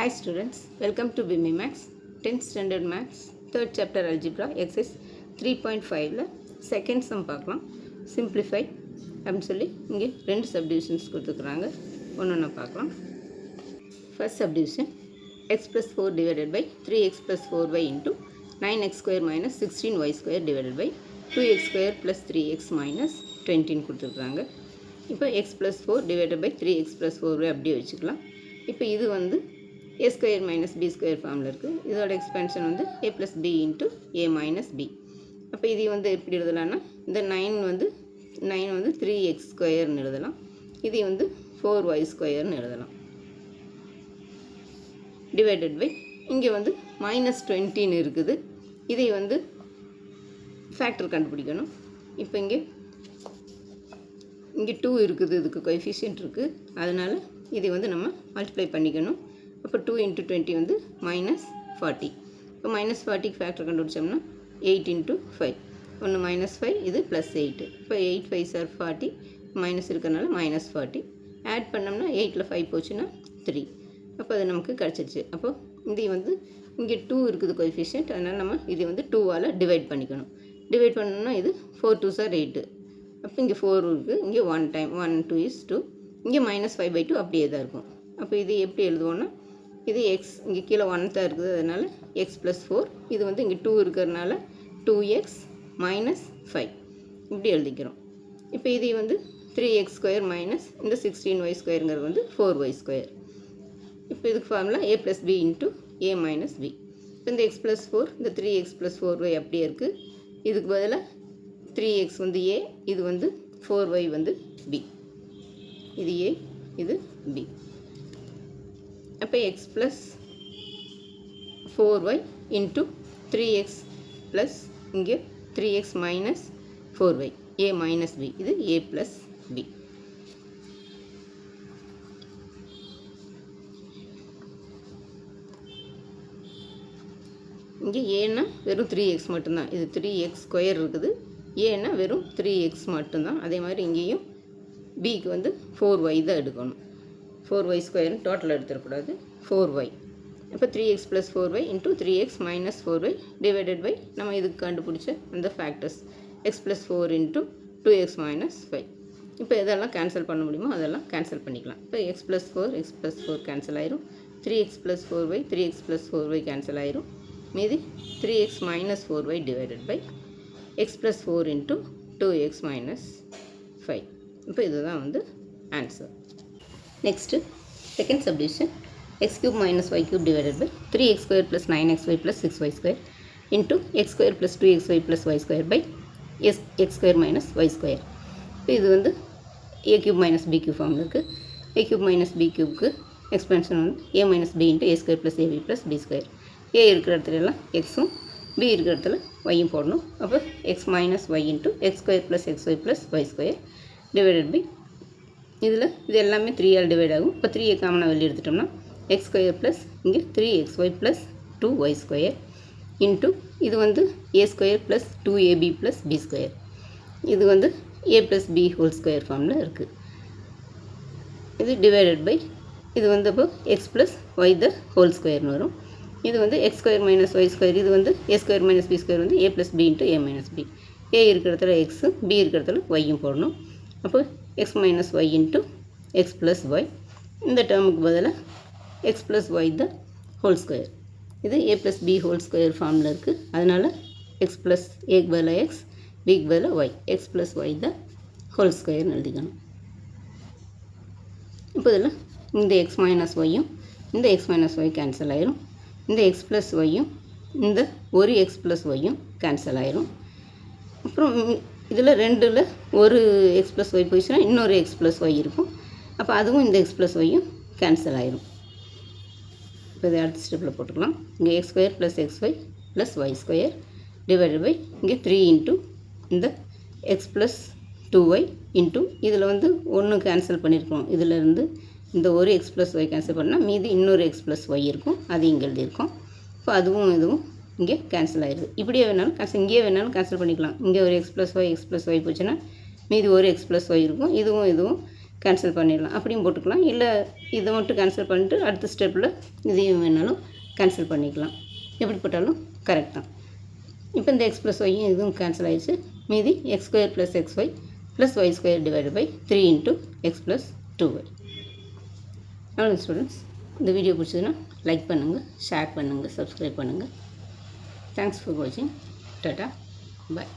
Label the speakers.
Speaker 1: Hi students, welcome to BIMI Max 10th Standard Maths 3rd Chapter Algebra Exercise 3.5ல second sum பார்க்கலாம். Simplify அப்படின்னு சொல்லி இங்கே ரெண்டு சப்டிவிஷன்ஸ் கொடுத்துருக்குறாங்க. ஒன்று பார்க்கலாம். First subdivision x plus 4 divided by 3x plus 4y into 9x square minus 16y square divided by 2x square plus 3x minus 20 கொடுத்துருக்குறாங்க. இப்போ x plus 4 divided by 3x plus 4y அப்படியே வச்சுக்கலாம். இப்போ இது வந்து a square minus b square ஃபார்மில் இருக்குது. இதோட எக்ஸ்பென்ஷன் வந்து a plus b into a minus b. அப்போ இது வந்து எப்படி எழுதலாம்னா இந்த 9 வந்து 3x ஸ்கொயர்னு எழுதலாம். இது வந்து 4y ஸ்கொயர்னு எழுதலாம். டிவைடட் பை இங்கே வந்து -20 இருக்குது. இதை வந்து ஃபேக்டர் கண்டுபிடிக்கணும். இப்போ இங்கே 2 இருக்குது, இதுக்கு கோஎஃபிஷியன்ட் இருக்குது. அதனால் இதை வந்து நம்ம மல்டிப்ளை பண்ணிக்கணும். அப்போ 2 × 20 வந்து -40. இப்போ -40க்கு ஃபேக்டர் கண்டுபிடிச்சோம்னா 8 × 5 ஒன்று -5, இது +8. இப்போ 8 5s are 40, மைனஸ் இருக்கிறனால -40. ஆட் பண்ணோம்னா 8ல் 5 போச்சுன்னா 3. அப்போ அது நமக்கு கிடச்சிருச்சு. அப்போது இது வந்து இங்கே 2 இருக்குது கோஎஃபிஷியன்ட். அதனால் நம்ம இதை வந்து 2ஆல் டிவைட் பண்ணிக்கணும். டிவைட் பண்ணோம்னா இது 4 2s are 8. அப்போ இங்கே 4 இருக்குது, இங்கே 1 டைம் 1 2 is 2, இங்கே -5/2 அப்படியே தான் இருக்கும். அப்போ இது எப்படி எழுதுவோன்னா இது x இங்கே கீழே 1 தான் இருக்குது, அதனால் x + 4. இது வந்து இங்கே 2 இருக்கிறதுனால 2x - 5 இப்படி எழுதிக்கிறோம். இப்போ இது வந்து 3x ஸ்கொயர் மைனஸ் இந்த 16y ஸ்கொயருங்கிறது வந்து 4y ஸ்கொயர். இப்போ இதுக்கு formula a + b into a minus b. இப்போ இந்த x + 4 இந்த 3x + 4y அப்படியே இருக்குது. இதுக்கு பதிலாக 3x வந்து a, இது வந்து 4y வந்து b. இது a, இது b. அப்போ x + 4y into 3x plus இங்கே 3x minus 4y a minus b. இது a + b. இங்கே ஏன்னா வெறும் 3x மட்டும்தான். இது 3x ஸ்கொயர் இருக்குது. ஏன்னா வெறும் 3x மட்டும்தான். அதே மாதிரி இங்கேயும் பிக்கு வந்து 4y தான் எடுக்கணும். 4y ஸ்கொயர்னு டோட்டல் எடுத்துடக்கூடாது. 4y. அப்போ 3x + 4y into 3x minus 4y divided by நம்ம இதுக்கு கண்டுபிடிச்ச அந்த factors x + 4 into 2x minus 5. இப்போ எதெல்லாம் கேன்சல் பண்ண முடியுமோ அதெல்லாம் கேன்சல் பண்ணிக்கலாம். இப்போ x + 4 கேன்சல் ஆயிரும். 3x + 4y 3x + 4y cancel ஆயிரும். மீதி 3x minus 4y divided by x + 4 into 2x minus 5. இப்போ இதுதான் வந்து answer. Next second subdivision x³ - y³ divided by 3x² + 9xy + 6y² into x² + 2xy + y² by x² - y². இப்போ இது வந்து a³ - b³ ஃபார்மில் இருக்குது. a³ - b³க்கு எக்ஸ்பென்ஷன் வந்து a - b into a² + ab + b². a இருக்கிற இடத்துல எல்லாம் xம், b இருக்கிற இடத்துல yயும் போடணும். அப்போ x - y into x² + xy + y² divided by இதில் இது எல்லாமே 3ஆல் டிவைட் ஆகும். இப்போ 3 காமனாக வெளியே எடுத்துட்டோம்னா x² ப்ளஸ் இங்கே 3xy + 2y² இன்ட்டு இது வந்து a² + 2ab + b². இது வந்து a + b ஹோல் ஸ்கொயர் ஃபார்மில் இருக்குது. இது டிவைடட் பை இது வந்து அப்போ x + y த ஹோல் ஸ்கொயர்னு வரும். இது வந்து x² - y². இது வந்து a² - b² வந்து a + b into a minus b. a இருக்கிற இடத்துல x, b இருக்கிற இடத்துல yயும் போடணும். அப்போ x - y into x + y. இந்த டேர்முக்கு பதிலாக x + y the whole square. இது a + b ஹோல் ஸ்கொயர் ஃபார்மில் இருக்குது. அதனால் x + a க்கு பதிலாக x, b க்கு பதிலாக y, x + y the whole ஸ்கொயர்னு எழுதிக்கணும். இப்போ இதில் இந்த x - yயும் இந்த x - y கேன்சல் ஆயிரும். இந்த x + yயும் இந்த ஒரு x + yயும் கேன்சல் ஆயிரும். அப்புறம் இதில் ரெண்டில் ஒரு x + y போயிடுச்சுன்னா இன்னொரு x + y இருக்கும். அப்போ அதுவும் இந்த x + yயும் கேன்சல் ஆயிரும். இப்போ இதை அடுத்த ஸ்டெப்பில் போட்டுக்கலாம். இங்கே x² + xy + y² divided by இங்கே 3 இன்ட்டு இந்த x + 2y இன்ட்டு இதில் வந்து ஒன்று கேன்சல் பண்ணியிருக்கோம். இதிலேருந்து இந்த ஒரு x + y கேன்சல் பண்ணால் மீதி இன்னொரு x + y இருக்கும். அது இங்கே எழுதியிருக்கோம். இப்போ அதுவும் இதுவும் இங்கே கேன்சல் ஆயிடுது. இப்படியே வேணாலும் கேன்சல், இங்கேயே வேணாலும் கேன்சல் பண்ணிக்கலாம். இங்கே ஒரு x + y போச்சுன்னா மீதி ஒரு x + y இருக்கும். இதுவும் கேன்சல் பண்ணிடலாம், அப்படியும் போட்டுக்கலாம். இல்லை இதை மட்டும் கேன்சல் பண்ணிட்டு அடுத்த ஸ்டெப்பில் இதையும் வேணாலும் கேன்சல் பண்ணிக்கலாம். எப்படி போட்டாலும் கரெக்ட் தான். இப்போ இந்த எக்ஸ் ப்ளஸ் ஒய்யும் இதுவும் கேன்சல் ஆகிடுச்சு. மீதி x square plus x y plus y square divided by 3 × x plus 2y. அவ்வளோ ஸ்டூடெண்ட்ஸ், இந்த வீடியோ பிடிச்சதுன்னா லைக் பண்ணுங்கள், ஷேர் பண்ணுங்கள், சப்ஸ்கிரைப் பண்ணுங்கள். தேங்க்ஸ் ஃபார் வாட்சிங். டாட்டா, பாய்.